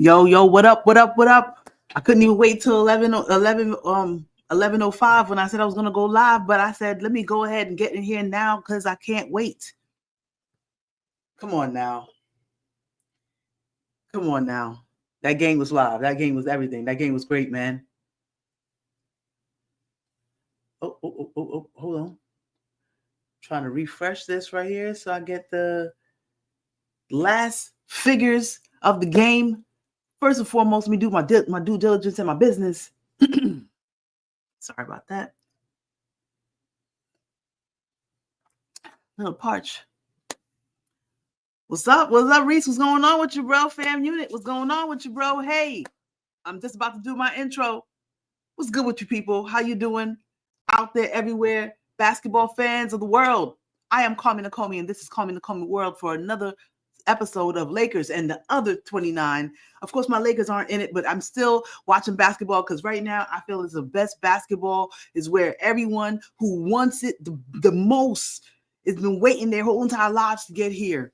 Yo, what up, what up, what up? I couldn't even wait till 11:05 when I said I was going to go live, but I said, let me go ahead and get in here now because I can't wait. Come on now. Come on now. That game was live. That game was everything. That game was great, man. Oh, hold on. Trying to refresh this right here so I get the last figures of the game. First and foremost, let me do my due diligence in my business. Sorry about that. Little parch. What's up? What's up, Reese? What's going on with you, bro? Fam unit. What's going on with you, bro? Hey, I'm just about to do my intro. What's good with you people? How you doing? Out there everywhere. Basketball fans of the world. I am Carmen Nakomi, and this is Carmen Nakomi World for another episode of Lakers and the other 29. Of course, my Lakers aren't in it, but I'm still watching basketball because right now I feel it's the best basketball is where everyone who wants it the most has been waiting their whole entire lives to get here.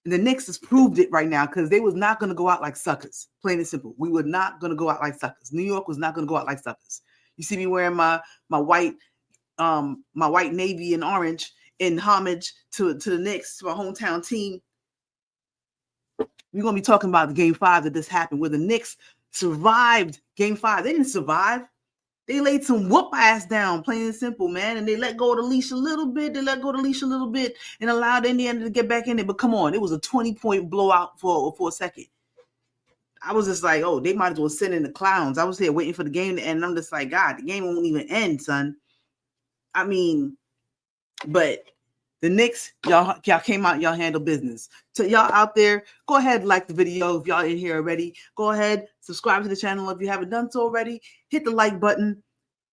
And the Knicks has proved it right now because they was not going to go out like suckers. Plain and simple. We were not going to go out like suckers. New York was not going to go out like suckers. You see me wearing my white navy and orange in homage to the Knicks, to our hometown team. We're going to be talking about the game 5 that this happened, where the Knicks survived game 5. They didn't survive. They laid some whoop ass down, plain and simple, man. And they let go of the leash a little bit. And allowed Indiana to get back in it. But come on, it was a 20-point blowout for a second. I was just like, oh, they might as well send in the clowns. I was here waiting for the game to end. And I'm just like, God, the game won't even end, son. I mean, but the Knicks, y'all came out, y'all handle business. So y'all out there, go ahead and like the video if y'all in here already. Go ahead, subscribe to the channel if you haven't done so already. Hit the like button.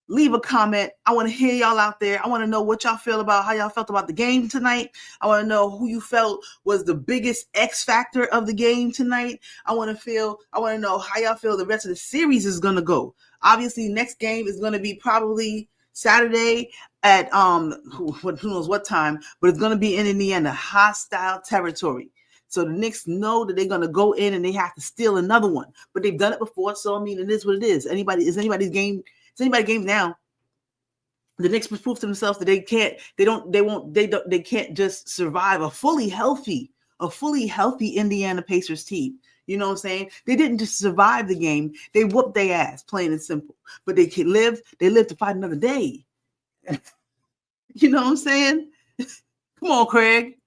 Leave a comment. I want to hear y'all out there. I want to know what y'all feel about how y'all felt about the game tonight. I want to know who you felt was the biggest X factor of the game tonight. I want to know how y'all feel the rest of the series is going to go. Obviously, next game is going to be probably Saturday at who knows what time, but it's going to be in Indiana, hostile territory. So the Knicks know that they're going to go in and they have to steal another one, but they've done it before. So I mean, it is what it is. Anybody's game. It's anybody's game now. The Knicks prove to themselves that they can't just survive a fully healthy Indiana Pacers team. You know what I'm saying? They didn't just survive the game. They whooped their ass, plain and simple. But they lived to fight another day. You know what I'm saying? Come on, Craig.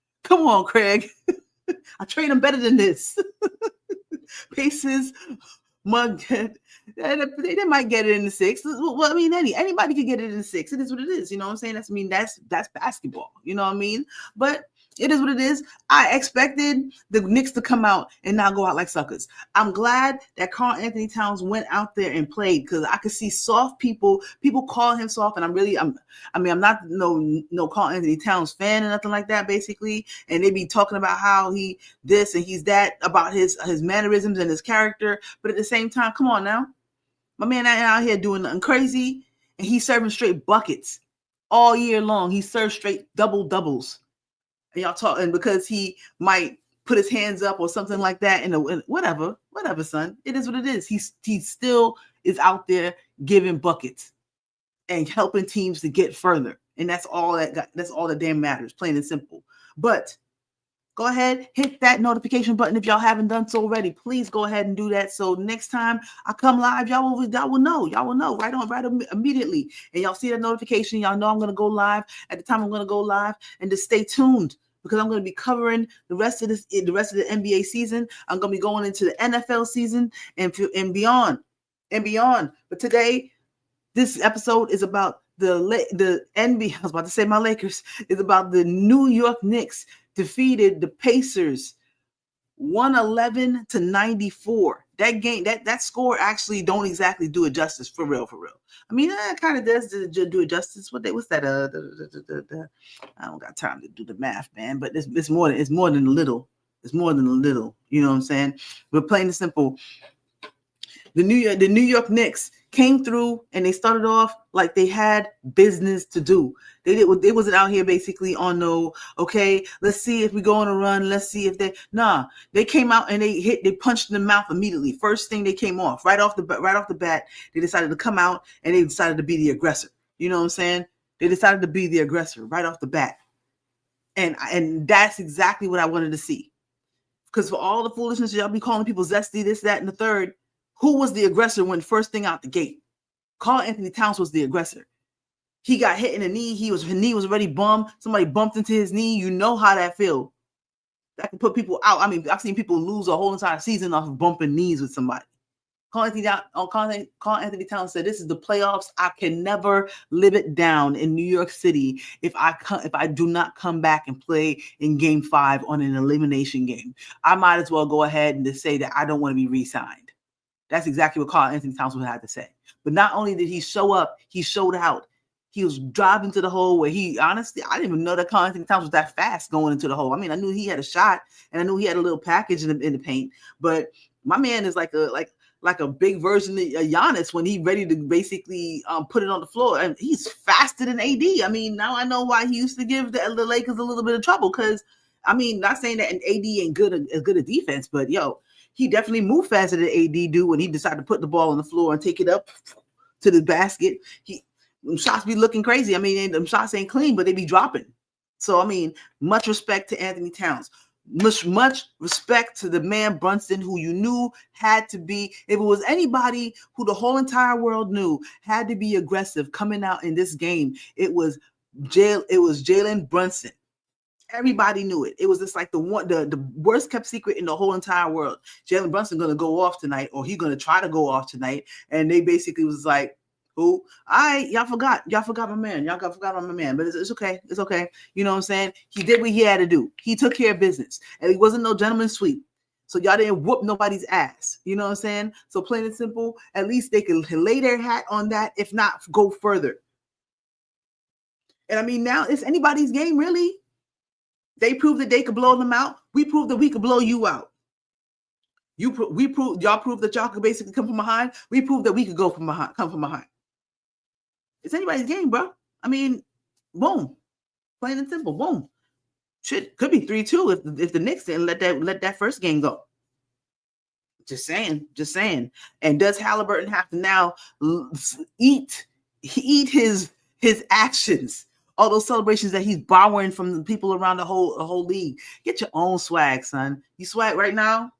I train them better than this. Pacers, mug, they might get it in the 6. Well, I mean, anybody could get it in the 6. It is what it is. You know what I'm saying? That's basketball. You know what I mean? But it is what it is. I expected the Knicks to come out and not go out like suckers. I'm glad that Karl-Anthony Towns went out there and played because I could see soft people call him soft, and I'm not no Karl-Anthony Towns fan or nothing like that, basically. And they be talking about how he this and he's that about his mannerisms and his character. But at the same time, come on now. My man out here doing nothing crazy, and he's serving straight buckets all year long. He serves straight doubles. And y'all talking because he might put his hands up or something like that, and whatever, son. It is what it is. He still is out there giving buckets and helping teams to get further, and that's all that damn matters, plain and simple. But go ahead, hit that notification button if y'all haven't done so already. Please go ahead and do that. So next time I come live, y'all will know right immediately. And y'all see that notification. Y'all know I'm going to go live at the time I'm going to go live, and just stay tuned because I'm going to be covering the rest of the NBA season. I'm going to be going into the NFL season and beyond. But today, this episode is about the NBA. I was about to say my Lakers. Is about the New York Knicks defeated the Pacers 111-94. That game, that score actually don't exactly do it justice for real. I mean, it kind of does do it justice. What's that? I don't got time to do the math, man. But it's more than a little. It's more than a little. You know what I'm saying? But plain and simple, The New York Knicks came through and they started off like they had business to do. They wasn't out here basically on no, okay, let's see if we go on a run. Let's see if they came out and they punched in the mouth immediately. First thing they came off, right off the bat, they decided to come out and they decided to be the aggressor. You know what I'm saying? They decided to be the aggressor right off the bat. And that's exactly what I wanted to see. Because for all the foolishness, y'all be calling people zesty, this, that, and the third, who was the aggressor when first thing out the gate? Karl-Anthony Towns was the aggressor. He got hit in the knee. His knee was already bummed. Somebody bumped into his knee. You know how that feels. That can put people out. I mean, I've seen people lose a whole entire season off of bumping knees with somebody. Karl-Anthony Towns said, "This is the playoffs. I can never live it down in New York City if I do not come back and play in Game 5 on an elimination game. I might as well go ahead and just say that I don't want to be re-signed." That's exactly what Karl-Anthony Towns would have to say. But not only did he show up, he showed out. He was driving to the hole where honestly, I didn't even know that Karl-Anthony Towns was that fast going into the hole. I mean, I knew he had a shot and I knew he had a little package in the paint, but my man is like a big version of Giannis when he's ready to basically put it on the floor. And he's faster than AD. I mean, now I know why he used to give the Lakers a little bit of trouble because, I mean, not saying that an AD ain't as good a defense, but he definitely moved faster than AD do when he decided to put the ball on the floor and take it up to the basket. Shots be looking crazy. I mean, them shots ain't clean, but they be dropping. So, I mean, much respect to Anthony Towns. Much respect to the man Brunson, who you knew had to be, if it was anybody who the whole entire world knew had to be aggressive coming out in this game, it was Jalen Brunson. Everybody knew it. It was just like the worst kept secret in the whole entire world. Jalen Brunson gonna go off tonight, or he's gonna try to go off tonight. And they basically was like, who? Y'all forgot my man. Y'all forgot my man. But it's okay. It's okay. You know what I'm saying? He did what he had to do. He took care of business. And he wasn't no gentleman sweep. So y'all didn't whoop nobody's ass. You know what I'm saying? So plain and simple, at least they can lay their hat on that, if not go further. And I mean, now it's anybody's game, really. They proved that they could blow them out. We proved that we could blow you out. Y'all proved that y'all could basically come from behind. We proved that we could come from behind. It's anybody's game, bro. I mean, boom, plain and simple, boom. Shit, could be 3-2 if the Knicks didn't let that first game go. Just saying. And does Halliburton have to now eat his actions? All those celebrations that he's borrowing from the people around the whole league. Get your own swag, son. You swag right now.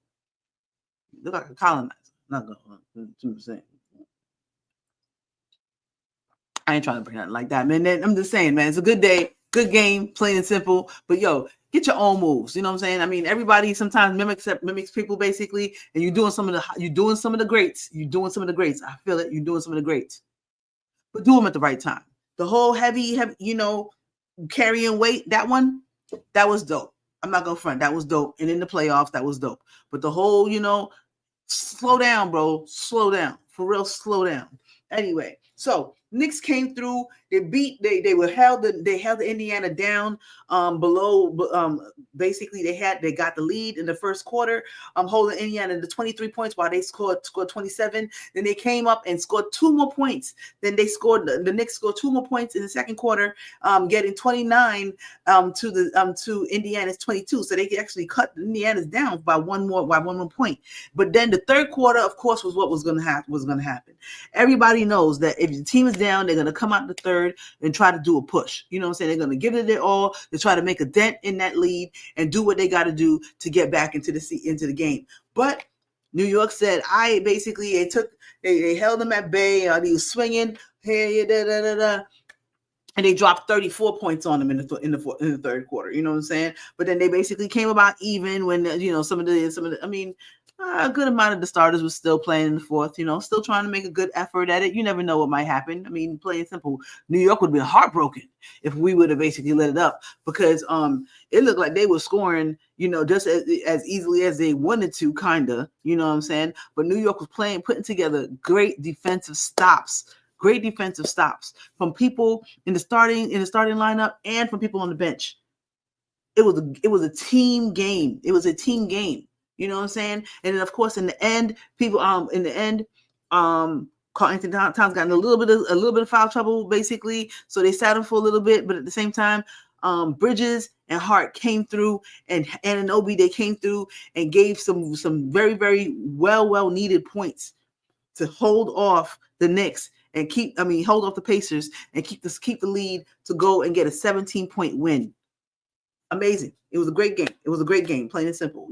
You look like a colonizer. Not going 2%. I ain't trying to bring nothing like that, man. I'm just saying, man. It's a good day, good game, plain and simple. But get your own moves. You know what I'm saying? I mean, everybody sometimes mimics people basically, and you're doing some of the greats. You're doing some of the greats. I feel it. You're doing some of the greats, but do them at the right time. The whole heavy, carrying weight, that was dope. I'm not gonna front. That was dope. And in the playoffs, that was dope. But the whole, slow down, bro. Slow down. For real, slow down. Anyway, so Knicks came through. They held the Indiana down below. Basically, they got the lead in the first quarter, holding Indiana to 23 points while they scored 27. Then they came up and scored 2 more points. Then the Knicks scored 2 more points in the second quarter, getting 29 to Indiana's 22. So they actually cut Indiana's down by one more point. But then the third quarter, of course, was what was going to happen. Everybody knows that if the team is down, they're going to come out the third and try to do a push. You know what I'm saying? They're going to give it their all to try to make a dent in that lead and do what they got to do to get back into the game. But New York said, they held them at bay. He was swinging, and they dropped 34 points on them in the third quarter. You know what I'm saying? But then they basically came about even when a good amount of the starters was still playing in the fourth, still trying to make a good effort at it. You never know what might happen. I mean, plain simple, New York would have been heartbroken if we would have basically let it up because it looked like they were scoring, just as easily as they wanted to, kind of, you know what I'm saying? But New York was putting together great defensive stops from people in the starting lineup and from people on the bench. It was a team game. You know what I'm saying? And then of course in the end, Carl Anthony Towns got in a little bit of foul trouble, basically. So they sat him for a little bit, but at the same time, Bridges and Hart came through, and Anunoby, they came through and gave some very, very well needed points to hold off the Knicks and hold off the Pacers and keep the lead to go and get a 17-point win. Amazing. It was a great game. It was a great game, plain and simple.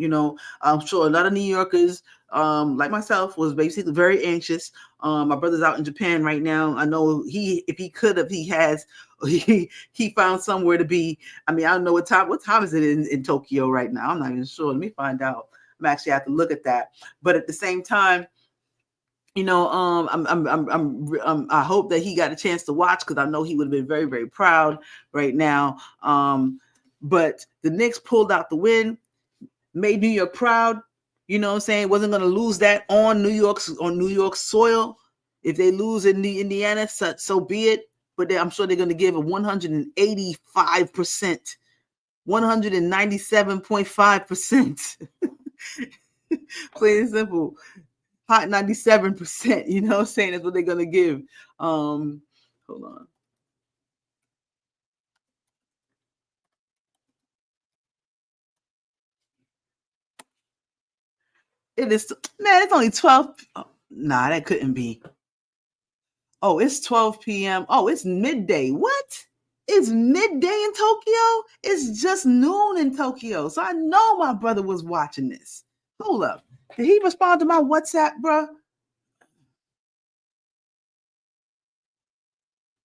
I'm sure a lot of New Yorkers, like myself, was basically very anxious. My brother's out in Japan right now. I know he found somewhere to be. I don't know what time is it in Tokyo right now. I'm not even sure. Let me find out. I'm actually have to look at that. But at the same time, I hope that he got a chance to watch, because I know he would have been very, very proud right now. But the Knicks pulled out the win, made New York proud. You know what I'm saying? Wasn't going to lose that on New York soil. If they lose in Indiana, so be it. But I'm sure they're going to give a 185%, 197.5%. Plain and simple. Hot 97%. You know what I'm saying? That's what they're going to give. Hold on. It is, man, it's only 12. Oh, nah, that couldn't be. Oh, it's 12 p.m. Oh, it's midday. What? It's midday in Tokyo? It's just noon in Tokyo. So I know my brother was watching this. Hold up. Did he respond to my WhatsApp, bro?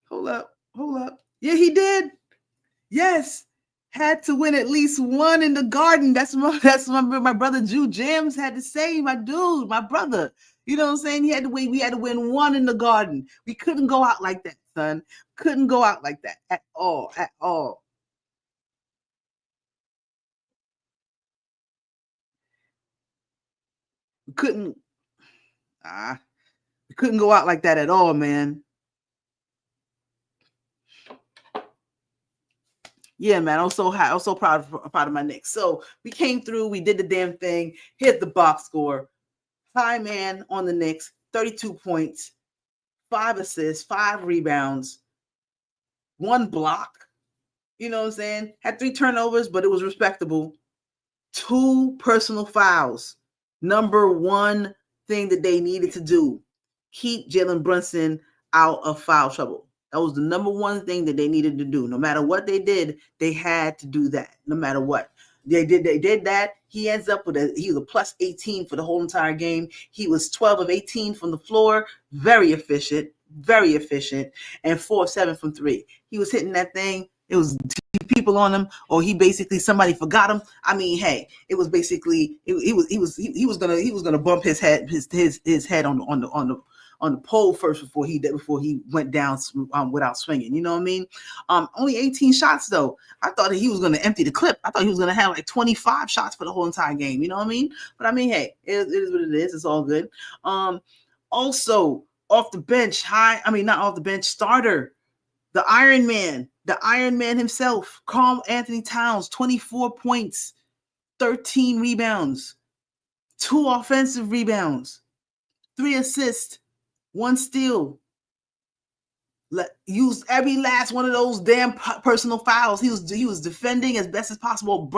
Hold up. Yeah, he did. Yes. Had to win at least one in the Garden. That's my brother Jew Jams had to say, my dude, my brother. You know what I'm saying? We had to win one in the Garden. We couldn't go out like that, son. Couldn't go out like that at all. We couldn't go out like that at all, man. Yeah, man, I was so high. I was so proud of my Knicks. So we came through. We did the damn thing. Hit the box score. High man on the Knicks. 32 points, 5 assists, 5 rebounds, 1 block. You know what I'm saying? Had 3 turnovers, but it was respectable. 2 personal fouls. Number one thing that they needed to do: keep Jalen Brunson out of foul trouble. That was the number one thing that they needed to do. No matter what they did, they had to do that. No matter what. They did that. He ends up he was a plus 18 for the whole entire game. He was 12 of 18 from the floor. Very efficient, and 4 of 7 from 3. He was hitting that thing. It was people on him, or somebody forgot him. Hey, it was basically he was gonna bump his head on the pole first before he went down without swinging. You know what I mean? Only 18 shots though. I thought that he was going to empty the clip. I thought he was going to have like 25 shots for the whole entire game. You know what I mean? But hey, it is what it is. It's all good. Also off the bench, not off the bench, starter, the Iron Man himself, Karl Anthony Towns, 24 points, 13 rebounds, 2 offensive rebounds, 3 assists, 1 steal. Used every last one of those damn personal fouls. He was defending as best as possible.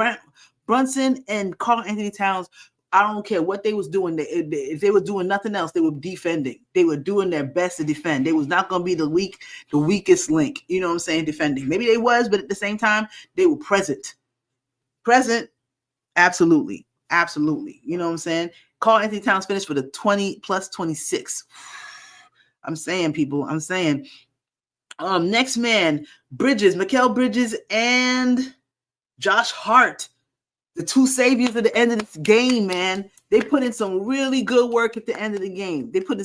Brunson and Karl Anthony Towns, I don't care what they was doing. If they were doing nothing else, they were defending. They were doing their best to defend. They was not going to be the weakest link. You know what I'm saying? Defending. Maybe they was, but at the same time, they were present. Absolutely. You know what I'm saying? Karl Anthony Towns finished with a 20 plus 26. I'm saying, people. Next man, Mikal Bridges and Josh Hart, the 2 saviors at the end of this game, man. They put in some really good work at the end of the game. Getting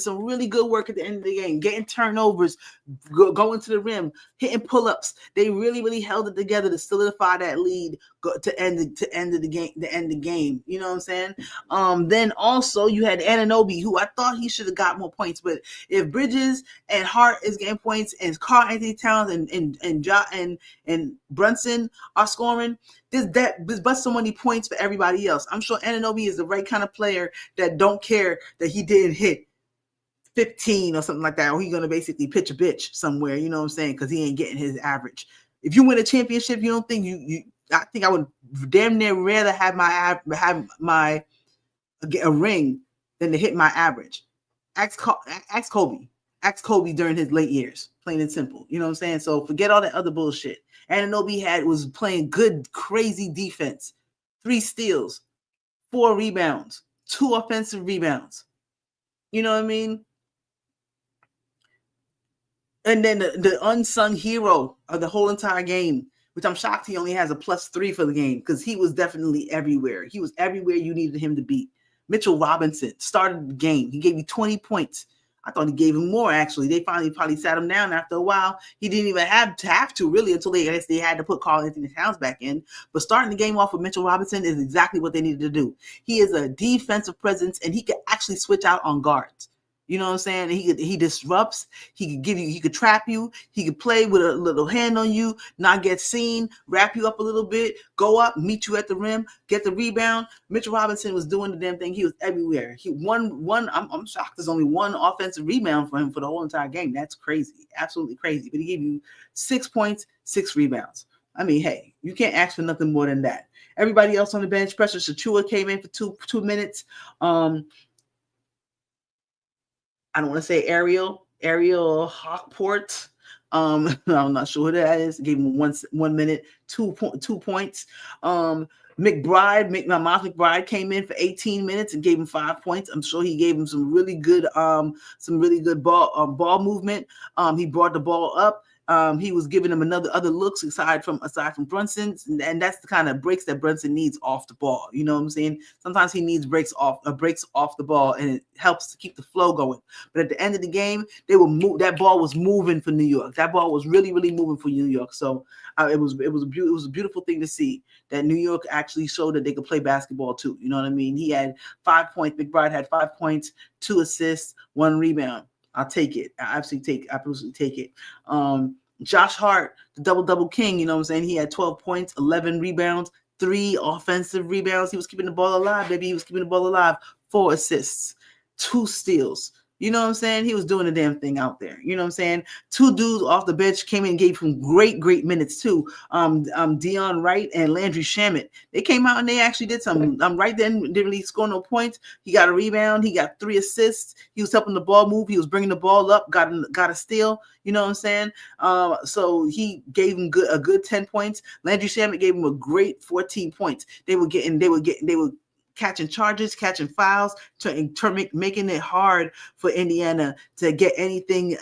turnovers, going to the rim, hitting pull-ups. They really, really held it together to solidify that lead to end the game. You know what I'm saying? Then also you had Anunoby, who I thought he should have got more points, but if Bridges and Hart is getting points and Karl Anthony Towns and Brunson are scoring, there's but so many points for everybody else. I'm sure Anunoby is the right kind of player that don't care that he didn't hit 15 or something like that, or he's going to basically pitch a bitch somewhere, you know what I'm saying? Because he ain't getting his average. If you win a championship, you don't think I think I would damn near rather have a ring than to hit my average. Ask Kobe. Ask Kobe during his late years, plain and simple. You know what I'm saying? So forget all that other bullshit. Anunoby was playing good, crazy defense. 3 steals, 4 rebounds, 2 offensive rebounds. You know what I mean? And then the unsung hero of the whole entire game, which I'm shocked he only has a +3 for the game, because he was definitely everywhere. He was everywhere you needed him to be. Mitchell Robinson started the game. He gave you 20 points. I thought he gave him more, actually. They finally probably sat him down after a while. He didn't even have to really until they had to put Karl-Anthony Towns back in. But starting the game off with Mitchell Robinson is exactly what they needed to do. He is a defensive presence, and he could actually switch out on guards. You know what I'm saying? He disrupts. He could trap you. He could play with a little hand on you, not get seen, wrap you up a little bit, go up, meet you at the rim, get the rebound. Mitchell Robinson was doing the damn thing. He was everywhere. He won. I'm shocked there's only 1 offensive rebound for him for the whole entire game. That's crazy. Absolutely crazy. But he gave you 6 points, 6 rebounds. I mean, hey, you can't ask for nothing more than that. Everybody else on the bench, Precious Achiuwa came in for two minutes. I don't want to say Ariel Hawkport. I'm not sure who that is. Gave him 1 minute, 2 points. McBride came in for 18 minutes and gave him 5 points. I'm sure he gave him some really good ball movement. He brought the ball up. He was giving him other looks aside from Brunson, and that's the kind of breaks that Brunson needs off the ball. You know what I'm saying? Sometimes he needs breaks off the ball, and it helps to keep the flow going. But at the end of the game, they will move. That ball was moving for New York. That ball was really, really moving for New York. So it was a beautiful thing to see that New York actually showed that they could play basketball too. You know what I mean? He had 5 points. McBride had 5 points, 2 assists, 1 rebound. I'll take it. I absolutely take it. Josh Hart, the double king, you know what I'm saying? He had 12 points, 11 rebounds, 3 offensive rebounds. He was keeping the ball alive, baby. He was keeping the ball alive. 4 assists, 2 steals. You know what I'm saying? He was doing the damn thing out there. You know what I'm saying? 2 dudes off the bench came in and gave him great minutes too. Dion Wright and Landry Shamet. They came out and they actually did something. Wright didn't really score no points. He got a rebound. He got 3 assists. He was helping the ball move. He was bringing the ball up. Got a steal. You know what I'm saying? So he gave him a good 10 points. Landry Shamet gave him a great 14 points. They were catching charges, catching fouls, making it hard for Indiana to get anything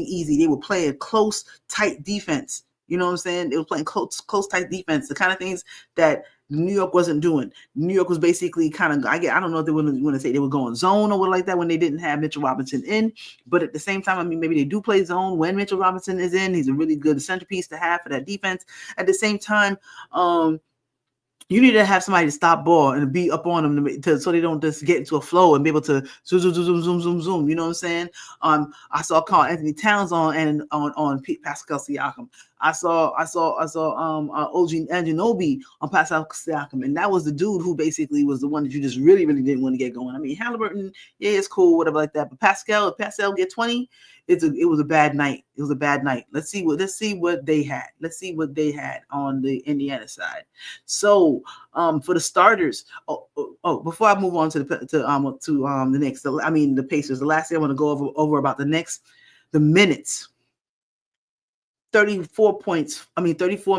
easy. They were playing close, tight defense. You know what I'm saying? They were playing close, tight defense. The kind of things that New York wasn't doing. New York was basically kind of, I don't know if they want to say they were going zone or what like that when they didn't have Mitchell Robinson in. But at the same time, I mean, maybe they do play zone when Mitchell Robinson is in. He's a really good centerpiece to have for that defense. At the same time, you need to have somebody to stop ball and be up on them so they don't just get into a flow and be able to zoom. You know what I'm saying? I saw Karl-Anthony Towns on Pascal Siakam. I saw OG Anunoby on Pascal Siakam, and that was the dude who basically was the one that you just really, really didn't want to get going. I mean, Halliburton, yeah, it's cool, whatever like that. But Pascal get 20. It was a bad night. It was a bad night. Let's see what they had. Let's see what they had on the Indiana side. So for the starters, before I move on to the Knicks, the Pacers. The last thing I want to go over about the Knicks, the minutes. 34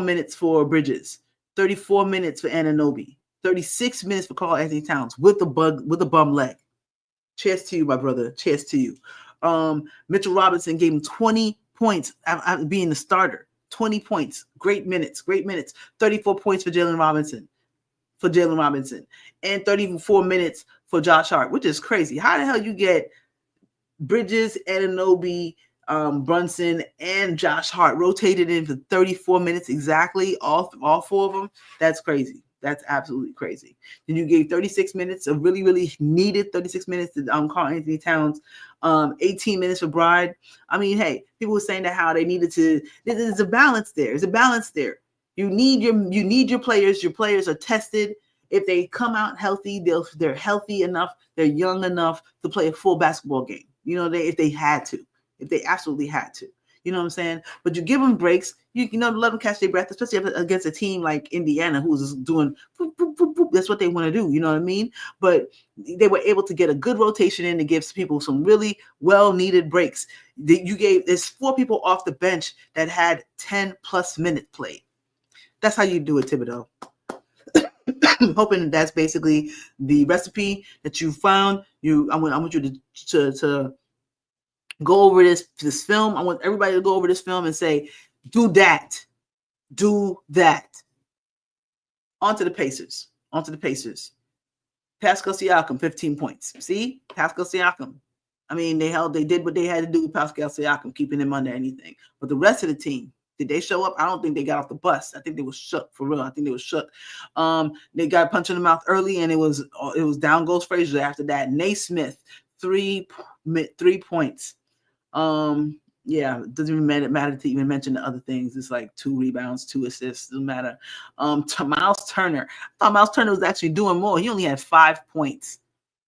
minutes for Bridges, 34 minutes for Anunoby, 36 minutes for Karl-Anthony Towns with a bum leg. Cheers to you, my brother. Cheers to you. Mitchell Robinson gave him 20 points being the starter. 20 points. Great minutes. 34 points for Jalen Robinson. And 34 minutes for Josh Hart, which is crazy. How the hell you get Bridges, Anunoby, Brunson, and Josh Hart rotated in for 34 minutes exactly, all 4 of them? That's crazy. That's absolutely crazy. Then you gave 36 minutes, a really, really needed 36 minutes to Karl-Anthony Towns, 18 minutes for Bride. I mean, hey, people were saying that how they needed to. There's a balance there. There's a balance there. You need your players. Your players are tested. If they come out healthy, they're healthy enough. They're young enough to play a full basketball game. You know, if they had to, if they absolutely had to. You know what I'm saying? But you give them breaks. You know, let them catch their breath, especially against a team like Indiana, who's just doing boop, boop, boop, boop. That's what they want to do. You know what I mean? But they were able to get a good rotation in to give people some really well-needed breaks. There's 4 people off the bench that had 10+ minutes played. That's how you do it, Thibodeau. I'm hoping that's basically the recipe that you found. I want you to go over this film. I want everybody to go over this film and say, do that. On to the Pacers. Pascal Siakam, 15 points. See? Pascal Siakam. I mean, they did what they had to do with Pascal Siakam, keeping him under anything. But the rest of the team, did they show up? I don't think they got off the bus. I think they were shook, for real. I think they were shook. They got punched in the mouth early, and it was down goes Frazier after that. Naismith, 3 points. Yeah, it doesn't even matter to even mention the other things. It's like 2 rebounds, 2 assists, doesn't matter. Miles Turner. I thought Miles Turner was actually doing more. He only had 5 points.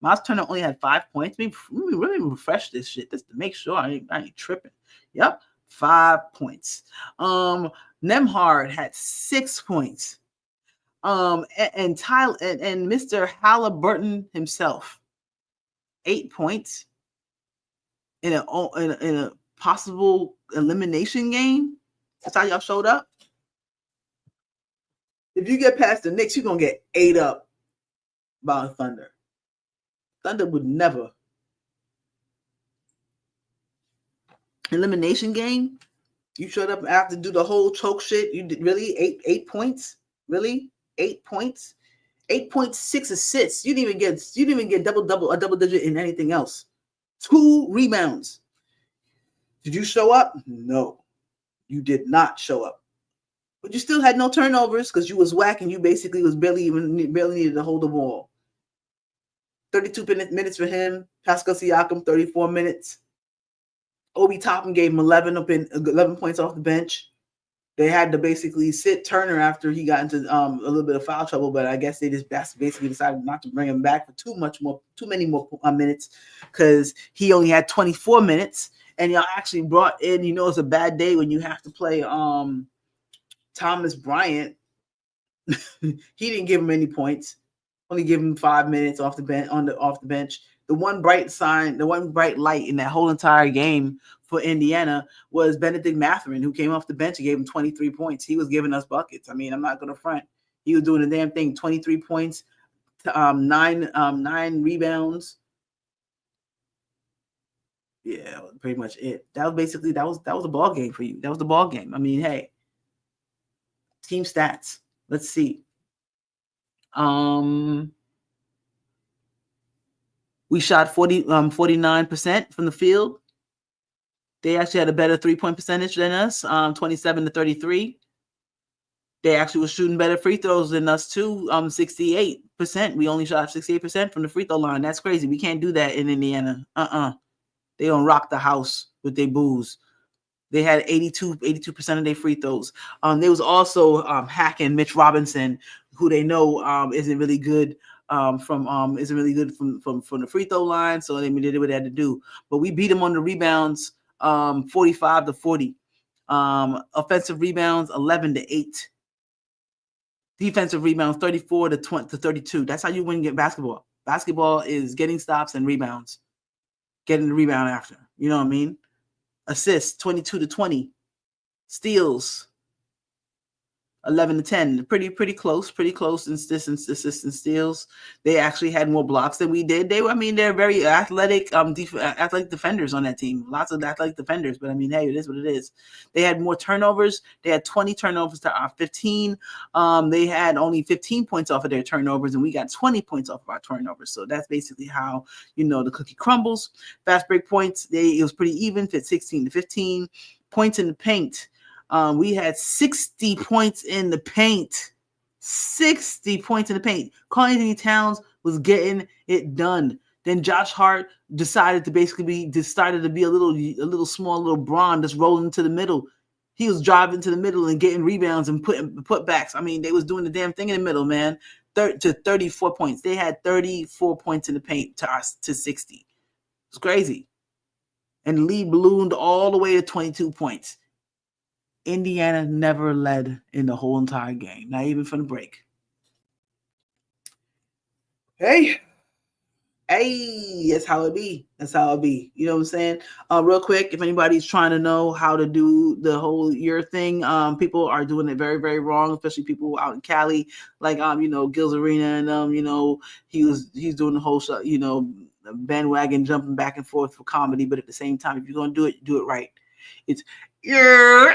Miles Turner only had 5 points. Let me really refresh this shit just to make sure I ain't tripping. Yep, 5 points. Nembhard had 6 points. And Tyler and Mr. Halliburton himself, 8 points in a possible elimination game. That's how y'all showed up. If you get past the Knicks, you're gonna get ate up by Thunder. Thunder would never. Elimination game. You showed up after do the whole choke shit. You did really 8 points. Really 8 points. 8.6 assists. You didn't even get a double digit in anything else. 2 rebounds. Did you show up? No, you did not show up. But you still had no turnovers because you was whack and you basically was barely needed to hold the ball. 32 minutes for him. Pascal Siakam, 34 minutes. Obi Toppin gave him 11 points off the bench. They had to basically sit Turner after he got into a little bit of foul trouble, but I guess they just basically decided not to bring him back for too many more minutes because he only had 24 minutes. And y'all actually brought in, it's a bad day when you have to play Thomas Bryant. He didn't give him any points. Only give him 5 minutes off the bench. The one bright light in that whole entire game for Indiana was Benedict Mathurin, who came off the bench and gave him 23 points. He was giving us buckets. I mean, I'm not going to front. He was doing the damn thing. 23 points, 9 rebounds. Yeah, pretty much it. That was basically that was a ball game for you. That was the ball game. I mean, hey, team stats. Let's see. We shot 49% from the field. They actually had a better 3-point percentage than us, 27-33. They actually were shooting better free throws than us too, 68%. We only shot 68% from the free throw line. That's crazy. We can't do that in Indiana. They don't rock the house with their booze. They had 82% of their free throws. There was also hacking Mitch Robinson, who they know isn't really good from the free throw line. So they did what they had to do. But we beat them on the rebounds, 45-40. Offensive rebounds, 11-8. Defensive rebounds, 34-32. That's how you win basketball. Basketball is getting stops and rebounds. Getting the rebound after. You know what I mean? Assists, 22-20. Steals, 11-10. Pretty close in assists and steals. They actually had more blocks than we did. They're very athletic defenders on that team. Lots of athletic defenders, but hey, it is what it is. They had more turnovers. They had 20 turnovers to our 15. They had only 15 points off of their turnovers, and we got 20 points off of our turnovers. So that's basically how the cookie crumbles. Fast break points, it was pretty even, 16-15. Points in the paint. We had 60 points in the paint. 60 points in the paint. Karl-Anthony Towns was getting it done. Then Josh Hart decided to be a little small little Bron just rolling into the middle. He was driving to the middle and getting rebounds and putbacks. They was doing the damn thing in the middle, man. To 34 points. They had 34 points in the paint to 60. It's crazy. and the lead ballooned all the way to 22 points. Indiana never led in the whole entire game, not even from the break. Hey, that's how it be. That's how it be. You know what I'm saying? Real quick, if anybody's trying to know how to do the whole year thing, people are doing it very, very wrong, especially people out in Cali, like Gil's Arena, and he's doing the whole show, bandwagon jumping back and forth for comedy, but at the same time, if you're gonna do it right. It's yeah.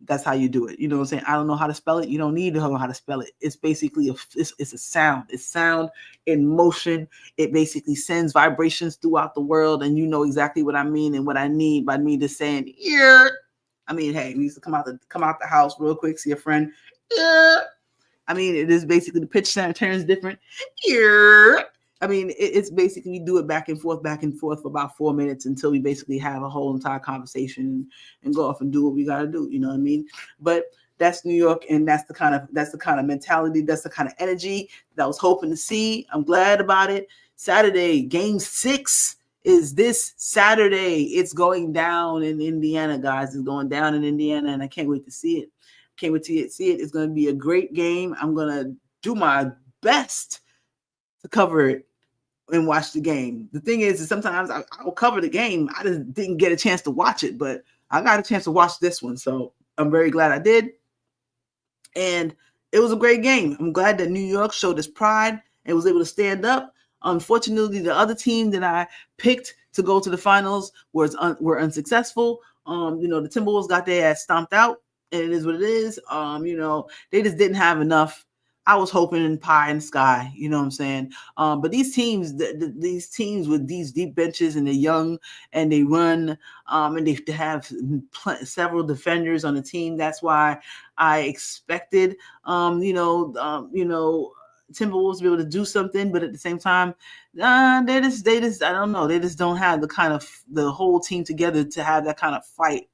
That's how you do it. You know what I'm saying? I don't know how to spell it. You don't need to know how to spell it. It's basically it's a sound. It's sound in motion. It basically sends vibrations throughout the world, and you know exactly what I mean and what I need by me just saying yeah. I mean, hey, we used to come out the house real quick, see a friend. Yeah. I mean, it is basically the pitch sound turns different. Yeah. I mean, it's basically we do it back and forth for about 4 minutes until we basically have a whole entire conversation and go off and do what we got to do. You know what I mean? But that's New York, and that's the kind of mentality, that's the kind of energy that I was hoping to see. I'm glad about it. Saturday, Game 6 is this Saturday. It's going down in Indiana, guys. It's going down in Indiana, and I can't wait to see it. Can't wait to see it. It's going to be a great game. I'm going to do my best to cover it and watch the game. The thing is sometimes I'll cover the game. I just didn't get a chance to watch it, but I got a chance to watch this one. So I'm very glad I did. And it was a great game. I'm glad that New York showed its pride and was able to stand up. Unfortunately, the other team that I picked to go to the finals were unsuccessful. The Timberwolves got their ass stomped out, and it is what it is. They just didn't have enough. I was hoping in pie in the sky, you know what I'm saying? But these teams, these teams with these deep benches, and they're young and they run, and they have several defenders on the team. That's why I expected, Timberwolves to be able to do something, but at the same time, they just I don't know, they just don't have the whole team together to have that kind of fight,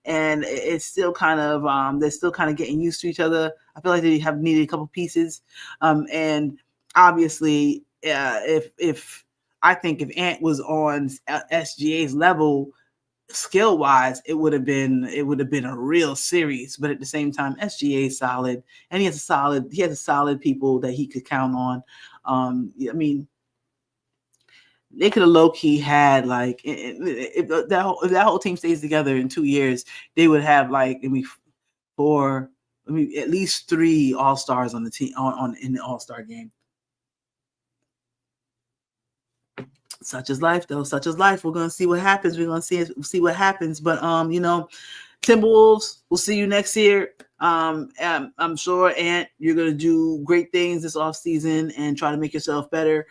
and it's still kind of they're still kind of getting used to each other. I feel like they have needed a couple pieces, and obviously, if I think if Ant was on SGA's level, skill wise, it would have been a real series. But at the same time, SGA is solid, and he has a solid people that he could count on. I mean, they could have low key had like if that whole team stays together in 2 years, they would have like at least 3 all-stars on the team in the all-star game. Such is life, though. Such is life. We're gonna see what happens. We're gonna see what happens. But Timberwolves, we'll see you next year. I'm sure, Ant, you're gonna do great things this offseason and try to make yourself better.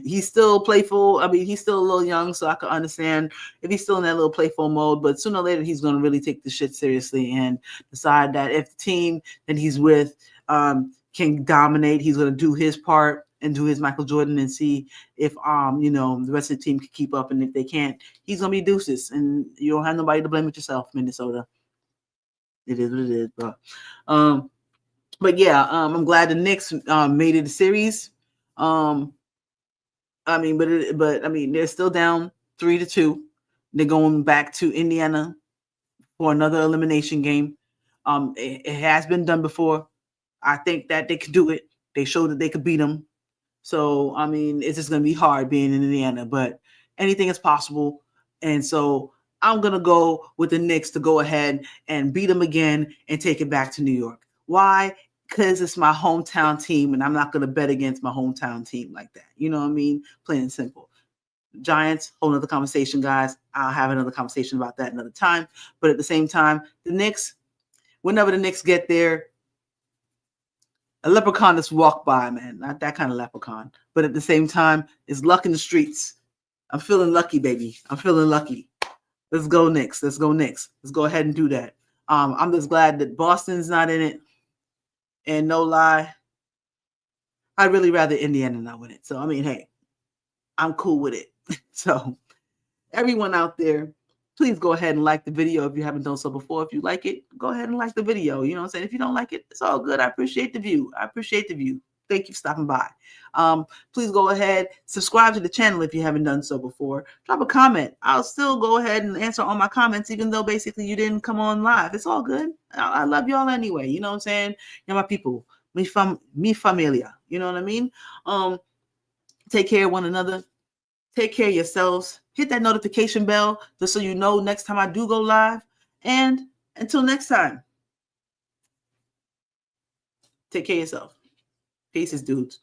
He's still playful. I mean, he's still a little young, so I can understand if he's still in that little playful mode. But sooner or later, he's gonna really take the shit seriously and decide that if the team that he's with can dominate, he's gonna do his part and do his Michael Jordan and see if the rest of the team can keep up, and if they can't, he's gonna be deuces, and you don't have nobody to blame but yourself, Minnesota. It is what it is, bro. But yeah, I'm glad the Knicks made it a series. But they're still down 3-2. They're going back to Indiana for another elimination game. It has been done before. I think that they could do it. They showed that they could beat them. So, I mean, it's just going to be hard being in Indiana, but anything is possible. And so I'm going to go with the Knicks to go ahead and beat them again and take it back to New York. Why? Because it's my hometown team, and I'm not going to bet against my hometown team like that. You know what I mean? Plain and simple. Giants, whole nother conversation, guys. I'll have another conversation about that another time. But at the same time, the Knicks, whenever the Knicks get there, a leprechaun just walked by, man. Not that kind of leprechaun. But at the same time, it's luck in the streets. I'm feeling lucky, baby. I'm feeling lucky. Let's go Knicks. Let's go Knicks. Let's go ahead and do that. I'm just glad that Boston's not in it. And no lie, I'd really rather Indiana not win it. So, I mean, hey, I'm cool with it. So, everyone out there, please go ahead and like the video if you haven't done so before. If you like it, go ahead and like the video. You know what I'm saying? If you don't like it, it's all good. I appreciate the view. Thank you for stopping by. Please go ahead, subscribe to the channel if you haven't done so before. Drop a comment. I'll still go ahead and answer all my comments, even though basically you didn't come on live. It's all good. I love y'all anyway. You know what I'm saying? You're my people. Mi familia. You know what I mean? Take care of one another. Take care of yourselves. Hit that notification bell just so you know next time I do go live. And until next time, take care of yourself. Peace, dudes.